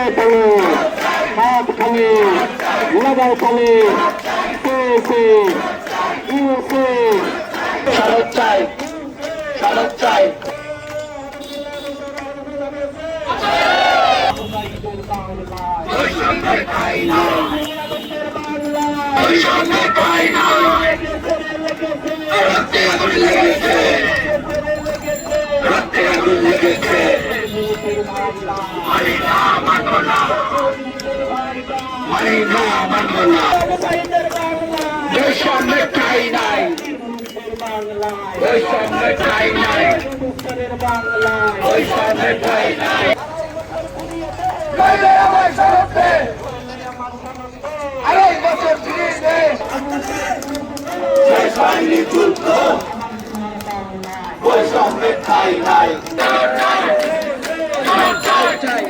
তালে হাত খালি লাগাই তালে পেয়েছে ইউসে সড়ক চাই সড়ক চাই আড়াই বছর ফিরে যুদ্ধ বৈষম্যের ঠাই নাই চাই